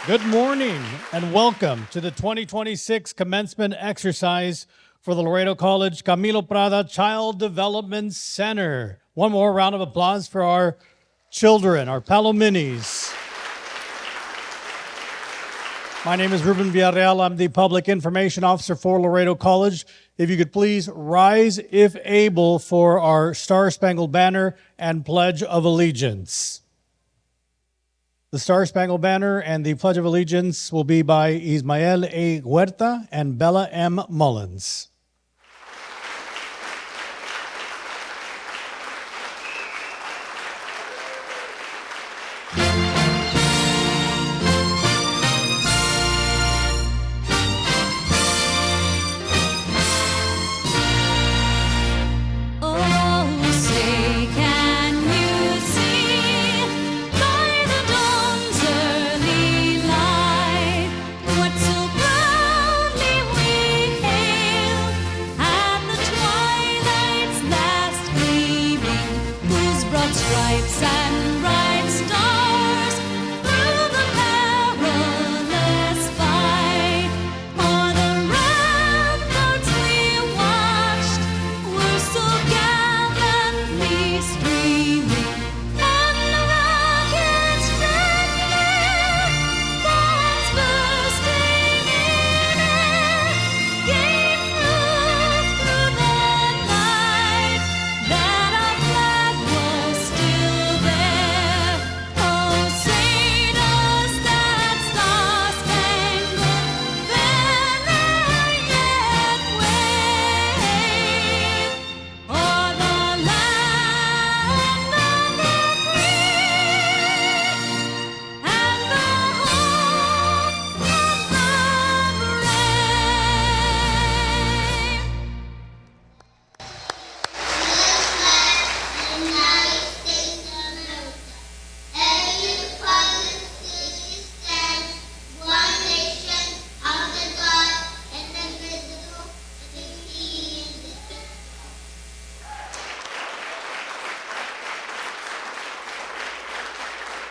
Good morning and welcome to the 2026 commencement exercise for the Laredo College Camilo Prada Child Development Center. One more round of applause for our children, our Palo-Minis. My name is Ruben Villarreal. I'm the Public Information Officer for Laredo College. If you could please rise, if able, for our Star-Spangled Banner and Pledge of Allegiance. The Star-Spangled Banner and the Pledge of Allegiance will be by Ismael A. Huerta and Bella M. Mullins.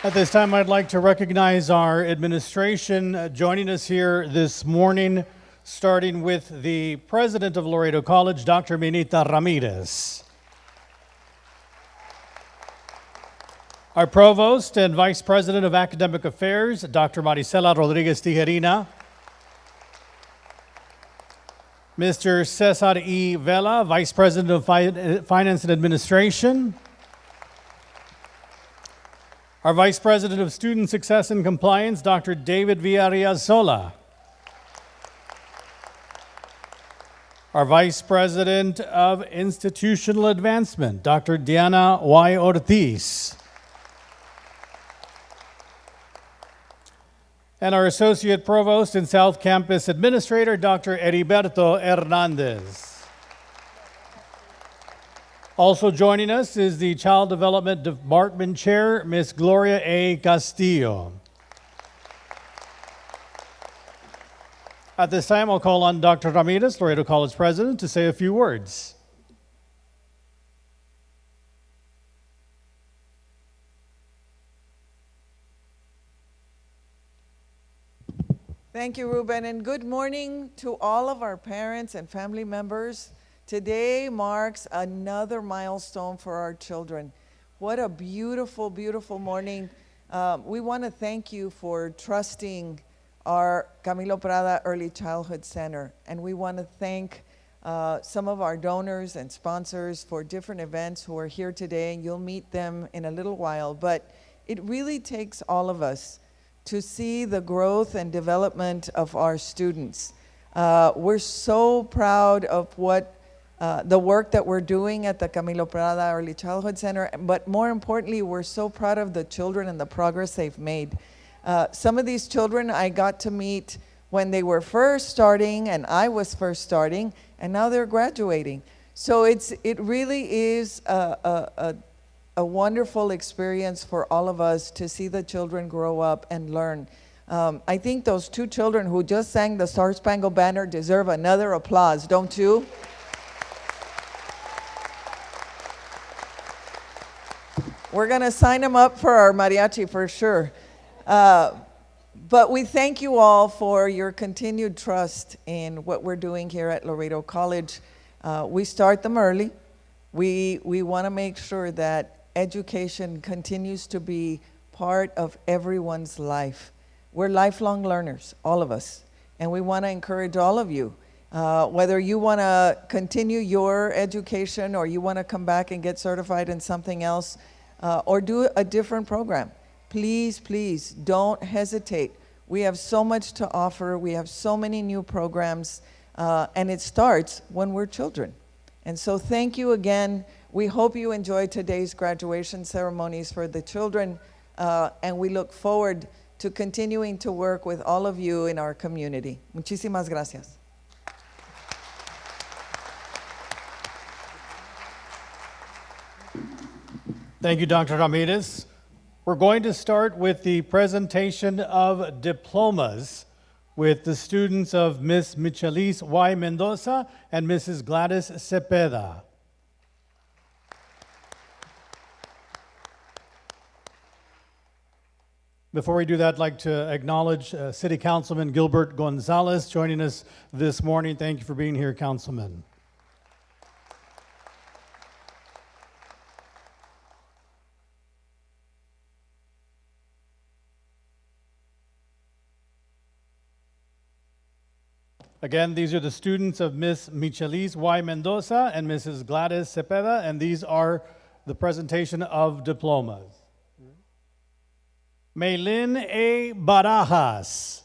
At this time, I'd like to recognize our administration joining us here this morning, starting with the president of Laredo College, Dr. Minita Ramirez. Our provost and vice president of academic affairs, Dr. Maricela Rodriguez Tijerina. Mr. Cesar E. Vela, vice president of finance and administration. Our Vice President of Student Success and Compliance, Dr. David Villarreal-Sola. Our Vice President of Institutional Advancement, Dr. Diana Y. Ortiz. And our Associate Provost and South Campus Administrator, Dr. Heriberto Hernandez. Also joining us is the Child Development Department Chair, Ms. Gloria A. Castillo. At this time, I'll call on Dr. Ramirez, Laredo College President, to say a few words. Thank you, Ruben, and good morning to all of our parents and family members. Today marks another milestone for our children. What a beautiful, beautiful morning. We want to thank you for trusting our Camilo Prada Early Childhood Center. And we want to thank some of our donors and sponsors for different events who are here today, and you'll meet them in a little while. But it really takes all of us to see the growth and development of our students. We're so proud of the work that we're doing at the Camilo Prada Early Childhood Center, but more importantly, we're so proud of the children and the progress they've made. Some of these children I got to meet when they were first starting and I was first starting, and now they're graduating. So it really is a wonderful experience for all of us to see the children grow up and learn. I think those two children who just sang the Star-Spangled Banner deserve another applause, don't you? We're going to sign them up for our mariachi for sure. But we thank you all for your continued trust in what we're doing here at Laredo College. We start them early. We want to make sure that education continues to be part of everyone's life. We're lifelong learners, all of us, and we want to encourage all of you. Whether you want to continue your education or you want to come back and get certified in something else or do a different program, please, please don't hesitate. We have so much to offer. We have so many new programs, and it starts when we're children. And so thank you again. We hope you enjoyed today's graduation ceremonies for the children, and we look forward to continuing to work with all of you in our community. Muchísimas gracias. Thank you, Dr. Ramirez. We're going to start with the presentation of diplomas with the students of Ms. Michelis Y. Mendoza and Mrs. Gladys Cepeda. Before we do that, I'd like to acknowledge City Councilman Gilbert Gonzalez joining us this morning. Thank you for being here, Councilman. Again, these are the students of Ms. Michelis Y. Mendoza and Mrs. Gladys Cepeda, and these are the presentation of diplomas. Maylin A. Barajas.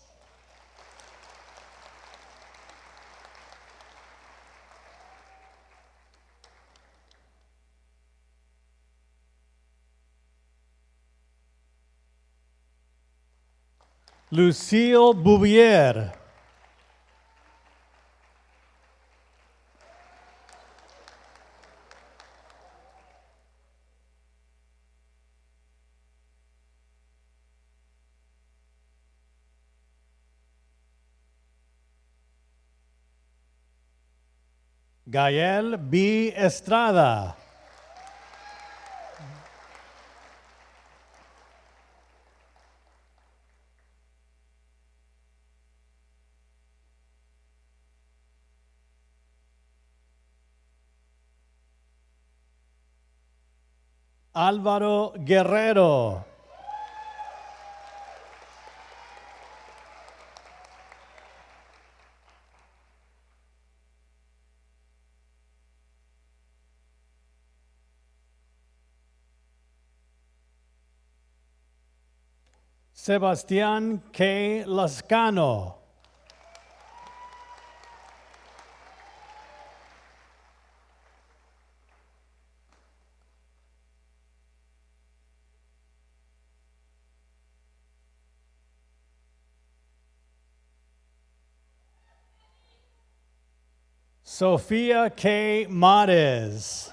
Lucille Bouvier. Gael B. Estrada. Álvaro Guerrero. Sebastián K. Lascano. Sofía K. Mares.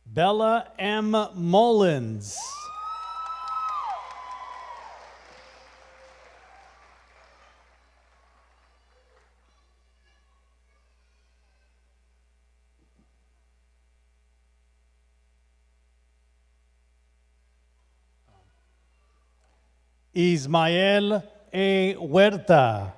Bella M. Mullins. Ismael A. Huerta.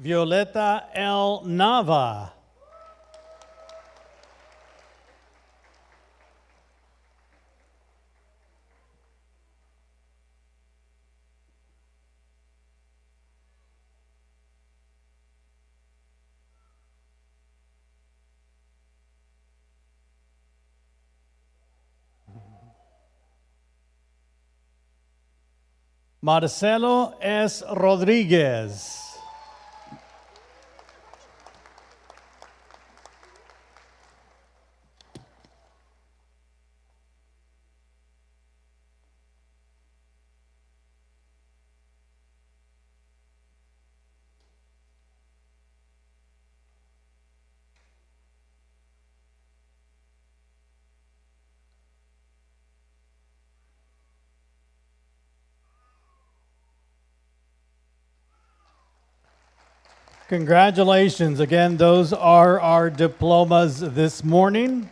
Violeta L. Nava. Marcelo S. Rodriguez. Congratulations. Again, those are our diplomas this morning.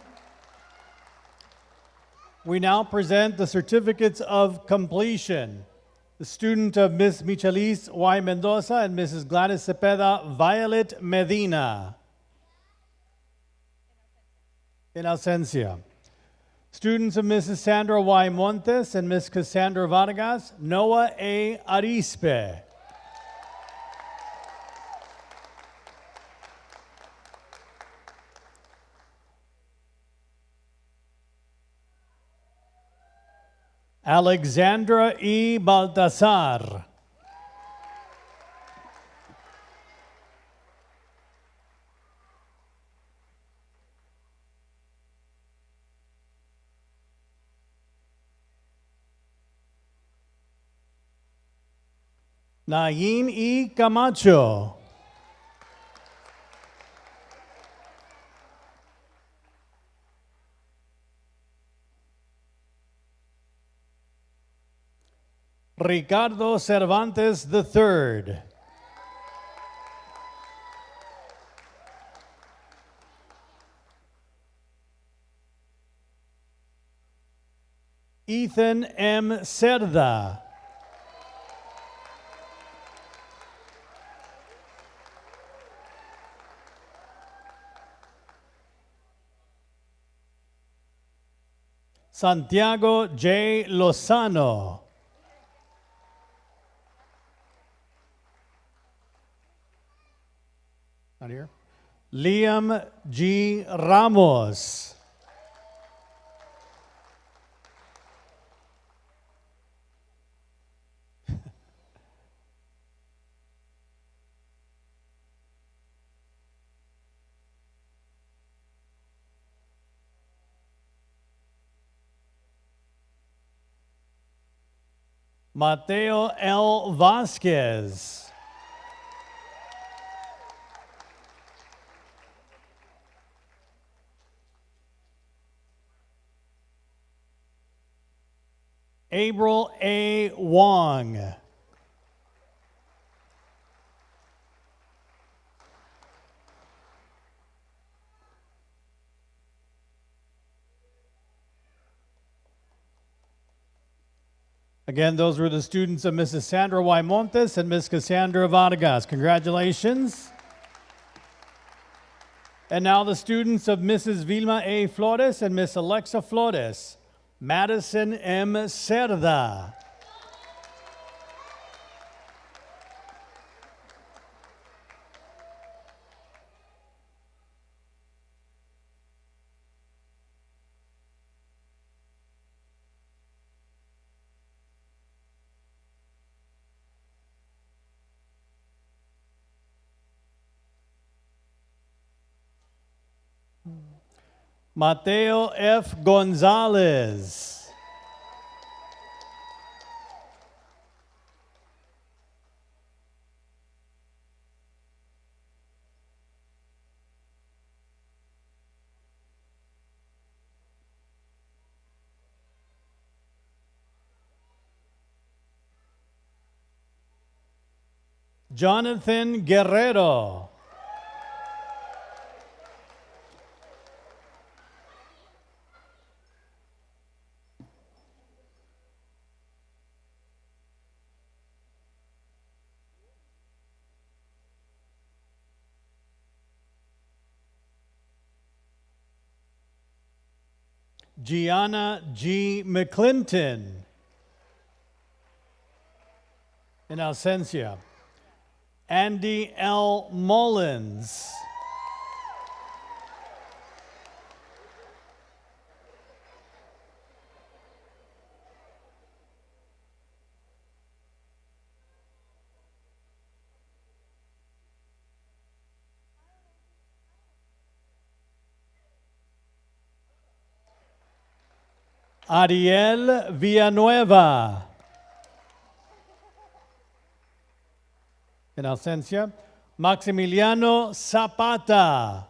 We now present the certificates of completion. The student of Ms. Michalis Y. Mendoza and Mrs. Gladys Cepeda Violet Medina. In ausencia. Students of Mrs. Sandra Y. Montes and Ms. Cassandra Vargas, Noah A. Arispe. Alexandra E. Baltasar. Nayin E. Camacho. Ricardo Cervantes III. Ethan M. Cerda. Santiago J. Lozano. Not here. Liam G. Ramos. Mateo L. Vasquez. April A. Wong. Again, those were the students of Mrs. Sandra Y. Montes and Ms. Cassandra Vargas. Congratulations. And now the students of Mrs. Vilma A. Flores and Miss Alexa Flores. Madison M. Cerda. Mateo F. Gonzalez. Jonathan Guerrero. Gianna G. McClinton. In ausencia. Andy L. Mullins. Ariel Villanueva. En ausencia. Maximiliano Zapata.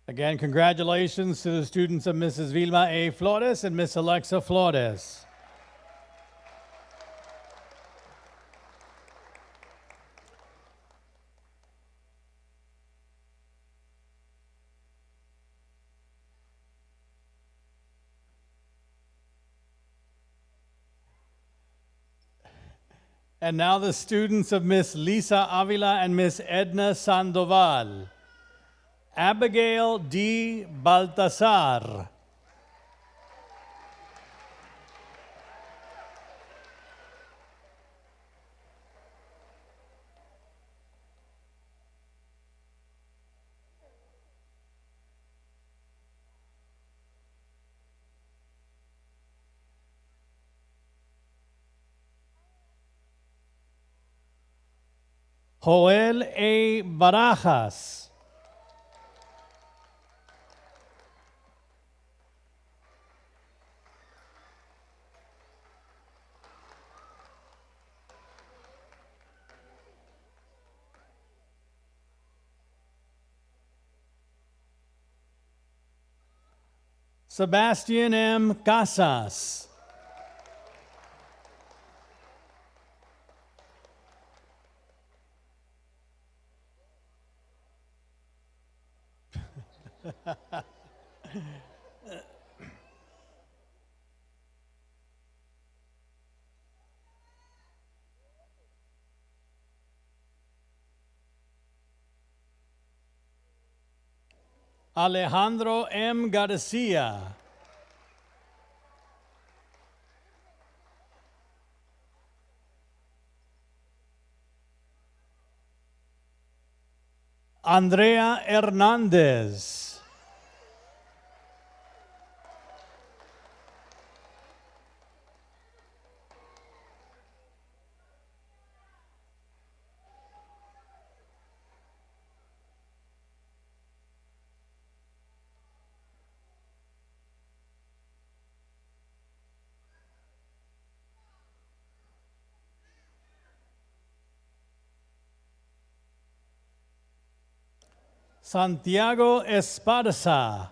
Again, congratulations to the students of Mrs. Vilma A. Flores and Miss Alexa Flores. And now the students of Miss Lisa Avila and Miss Edna Sandoval. Abigail D. Baltasar. Joel A. Barajas. Sebastian M. Casas. Alejandro M. Garcia. Andrea Hernandez. Santiago Esparza.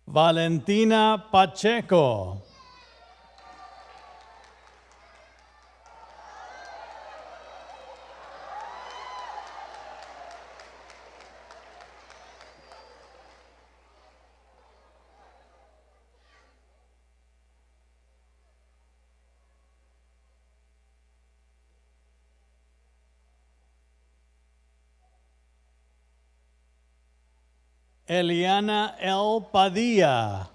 Valentina Pacheco. Eliana L. Padilla.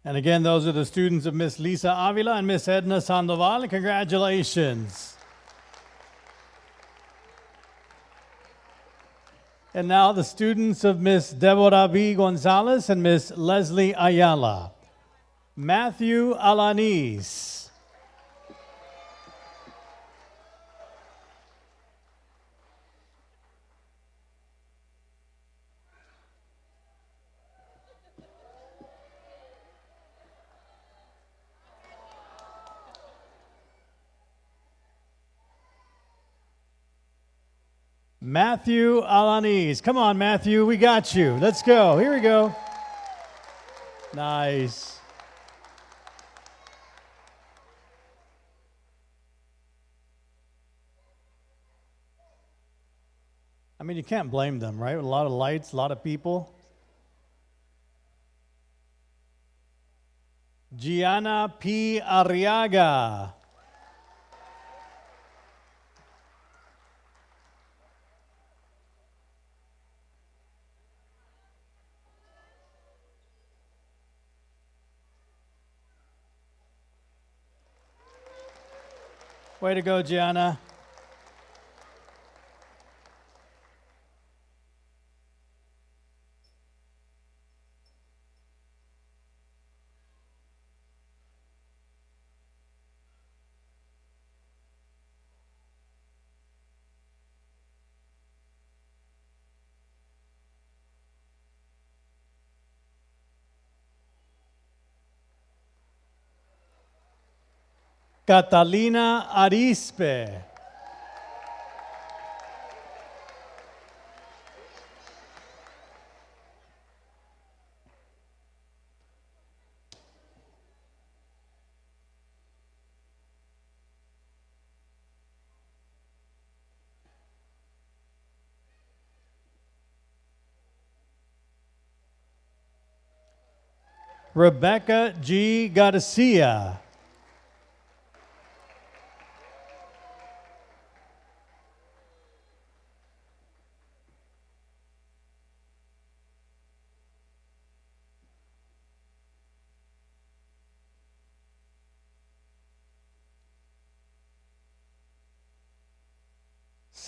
And again, those are the students of Miss Lisa Avila and Miss Edna Sandoval. Congratulations. And now the students of Miss Deborah B. Gonzalez and Miss Leslie Ayala. Matthew Alanis. Matthew Alanis. Come on, Matthew, we got you. Let's go. Here we go. Nice. I mean, you can't blame them, right? A lot of lights, a lot of people. Gianna P. Arriaga. Way to go, Gianna. Catalina Arispe. Rebecca G. Garcia.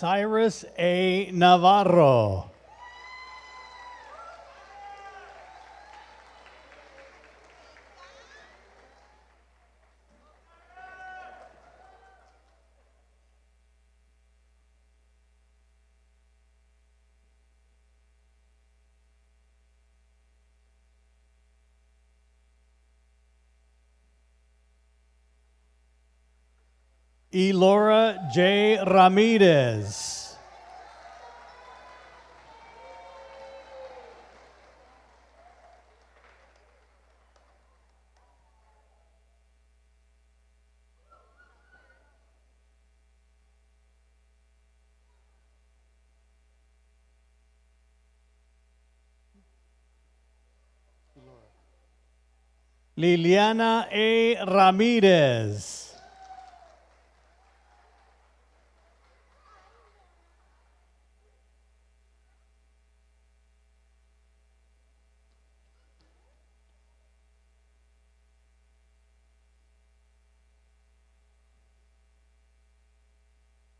Cyrus A. Navarro. Elora J. Ramirez. Liliana A. Ramirez.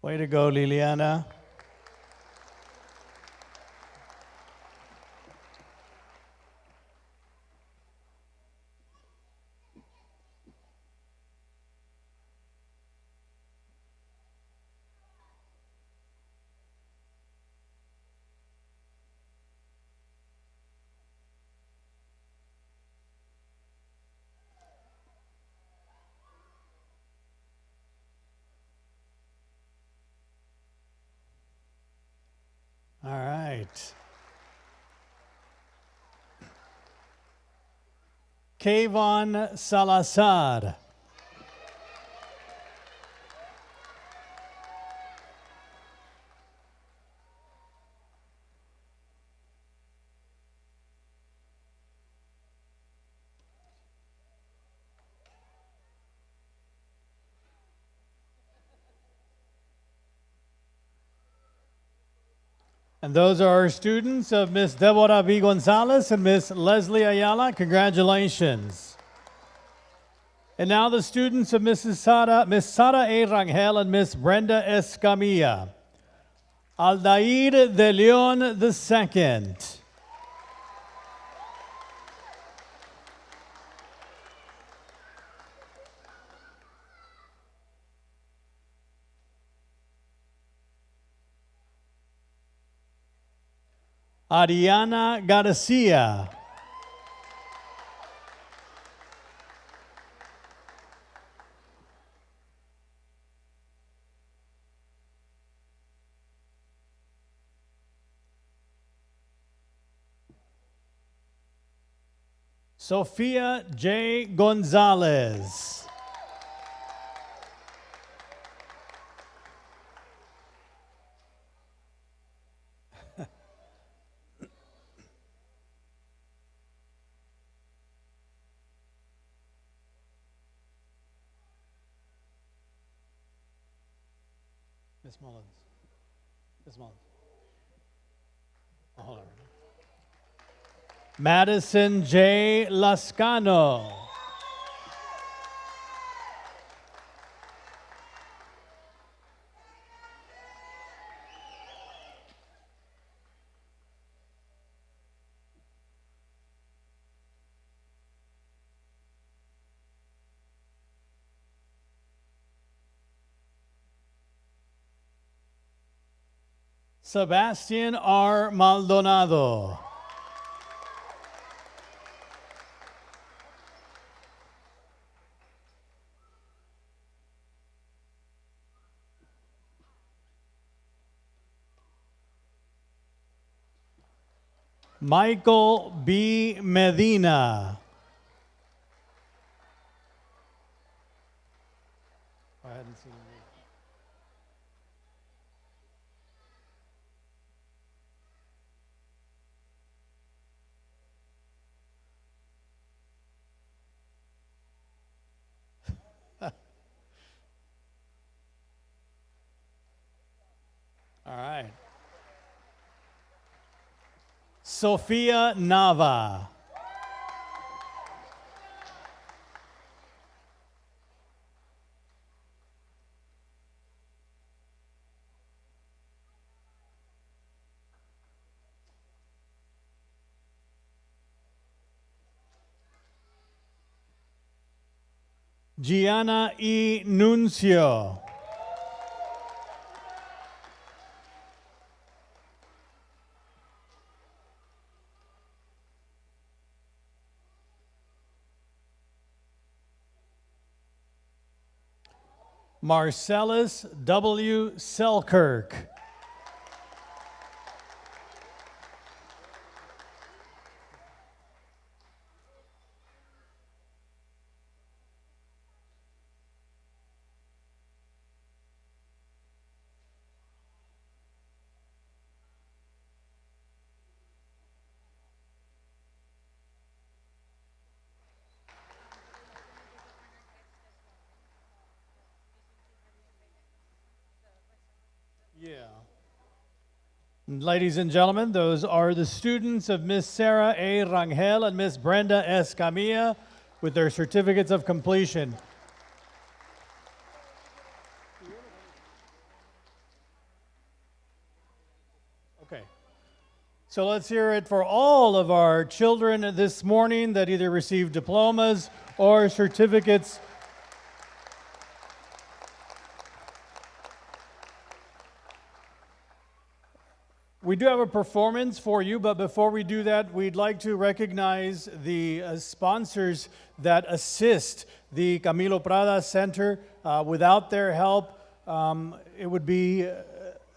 Way to go, Liliana. All right. Kayvon Salazar. And those are our students of Miss Deborah V. Gonzalez and Miss Leslie Ayala. Congratulations. And now the students of Miss Sara A. Rangel and Miss Brenda Escamilla. Aldair de Leon II. Ariana Garcia. Sofia J. Gonzalez. Miss Mullins. Miss Mullins. Oh, hold on. Madison J. Lascano. Sebastian R. Maldonado. Michael B. Medina. I hadn't seen him. All right. Sofia Nava. Gianna E. Nuncio. Marcellus W. Selkirk. Yeah. Ladies and gentlemen, those are the students of Miss Sarah A. Rangel and Miss Brenda S. Camilla with their certificates of completion. Okay. So let's hear it for all of our children this morning that either received diplomas or certificates. We do have a performance for you, but before we do that, we'd like to recognize the sponsors that assist the Camilo Prada Center. Without their help, it would be a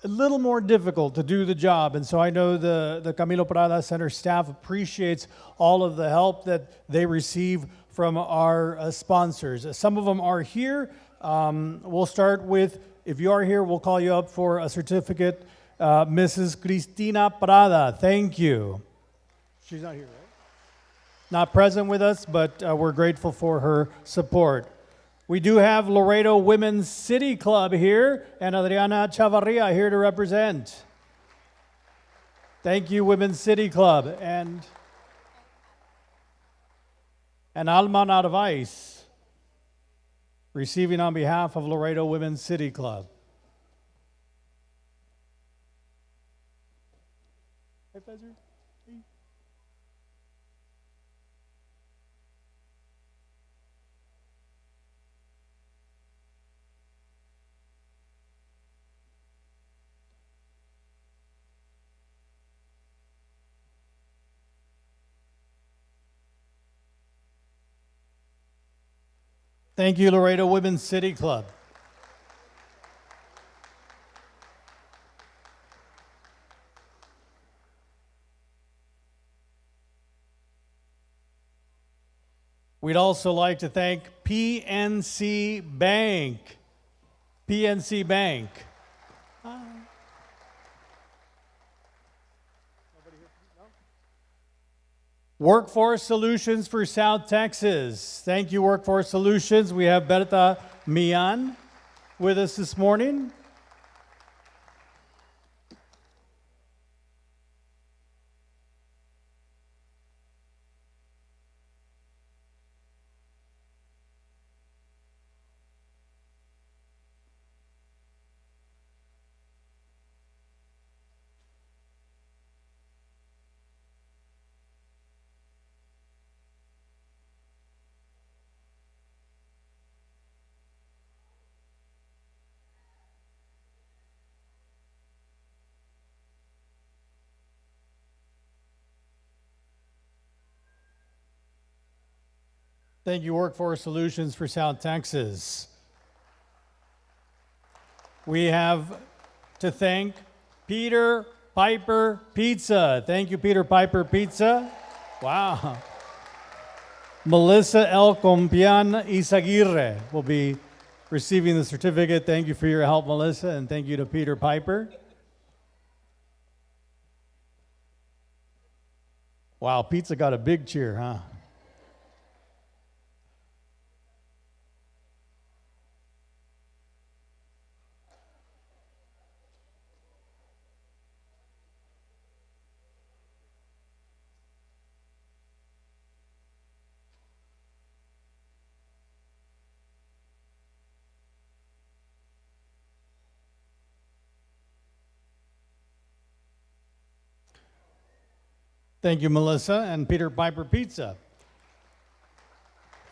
little more difficult to do the job. And so I know the Camilo Prada Center staff appreciates all of the help that they receive from our sponsors. Some of them are here. We'll start with, if you are here, we'll call you up for a certificate. Mrs. Cristina Prada, thank you. She's not here, right? Not present with us, but we're grateful for her support. We do have Laredo Women's City Club here, and Adriana Chavarria here to represent. Thank you, Women's City Club, and Alma Narvaez, receiving on behalf of Laredo Women's City Club. Hey, Fezer. Hey. Thank you, Laredo Women's City Club. We'd also like to thank PNC Bank. PNC Bank. Hi. Workforce Solutions for South Texas. Thank you, Workforce Solutions. We have Berta Mian with us this morning. Thank you, Workforce Solutions for South Texas. We have to thank Peter Piper Pizza. Thank you, Peter Piper Pizza. Wow. Melissa El Compian Isaguirre will be receiving the certificate. Thank you for your help, Melissa, and thank you to Peter Piper. Wow, pizza got a big cheer, huh? Thank you, Melissa and Peter Piper Pizza.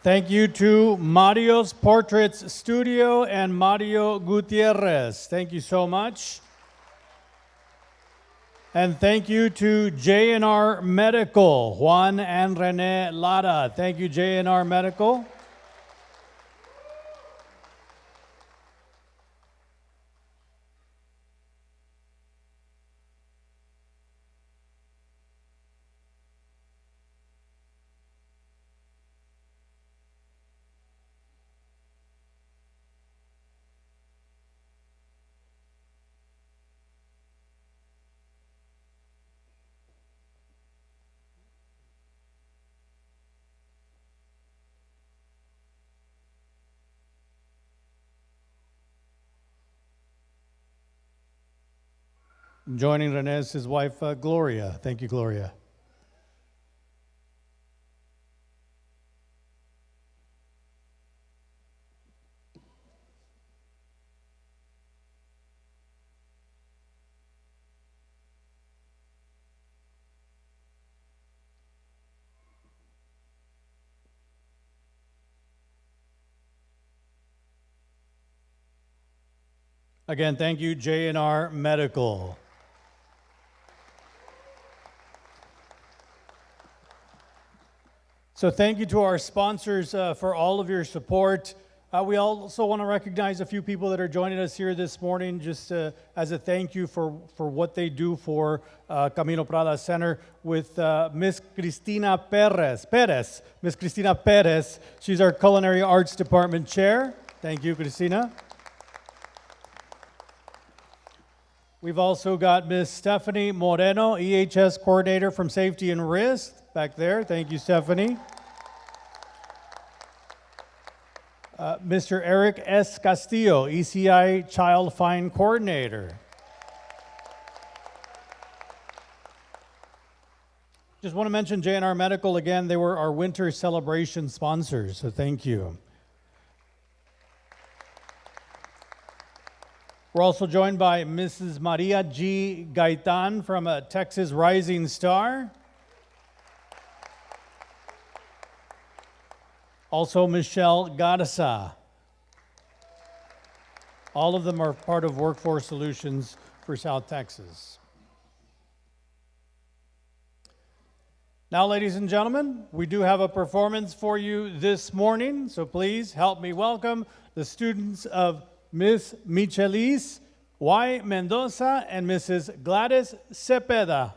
Thank you to Mario's Portraits Studio and Mario Gutierrez. Thank you so much. And thank you to J&R Medical, Juan and Rene Lara. Thank you, J&R Medical. Joining Rene is his wife, Gloria. Thank you, Gloria. Again, thank you, J&R Medical. So thank you to our sponsors for all of your support. We also want to recognize a few people that are joining us here this morning just as a thank you for what they do for Camilo Prada Center with Miss Cristina Perez. Miss Cristina Perez. She's our Culinary Arts Department Chair. Thank you, Cristina. We've also got Miss Stephanie Moreno, EHS Coordinator from Safety and Risk, back there. Thank you, Stephanie. Mr. Eric S. Castillo, ECI Child Fine Coordinator. Just want to mention J&R Medical again. They were our winter celebration sponsors, so thank you. We're also joined by Mrs. Maria G. Gaitan from Texas Rising Star. Also Michelle Garza. All of them are part of Workforce Solutions for South Texas. Now, ladies and gentlemen, we do have a performance for you this morning, so please help me welcome the students of Miss Michelis Y. Mendoza and Mrs. Gladys Cepeda.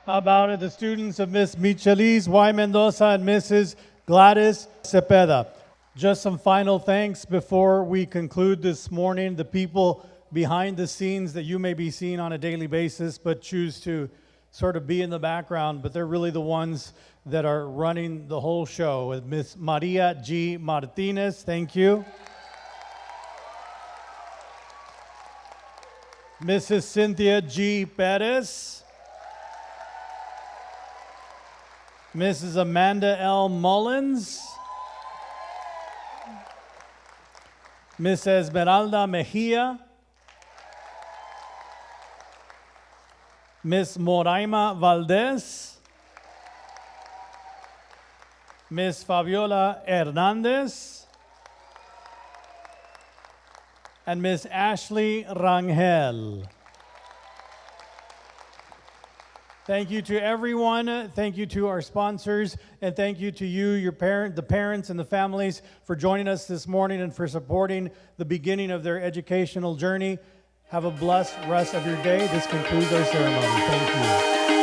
How about it, the students of Miss Michelis Y. Mendoza and Mrs. Gladys Cepeda? Just some final thanks before we conclude this morning. The people behind the scenes that you may be seeing on a daily basis but choose to sort of be in the background, but they're really the ones that are running the whole show. With Miss Maria G. Martinez, thank you. Mrs. Cynthia G. Perez. Mrs. Amanda L. Mullins. Miss Esmeralda Mejia. Miss Moraima Valdez. Miss Fabiola Hernandez. And Miss Ashley Rangel. Thank you to everyone. Thank you to our sponsors, and thank you to you, the parents and the families, for joining us this morning and for supporting the beginning of their educational journey. Have a blessed rest of your day. This concludes our ceremony. Thank you.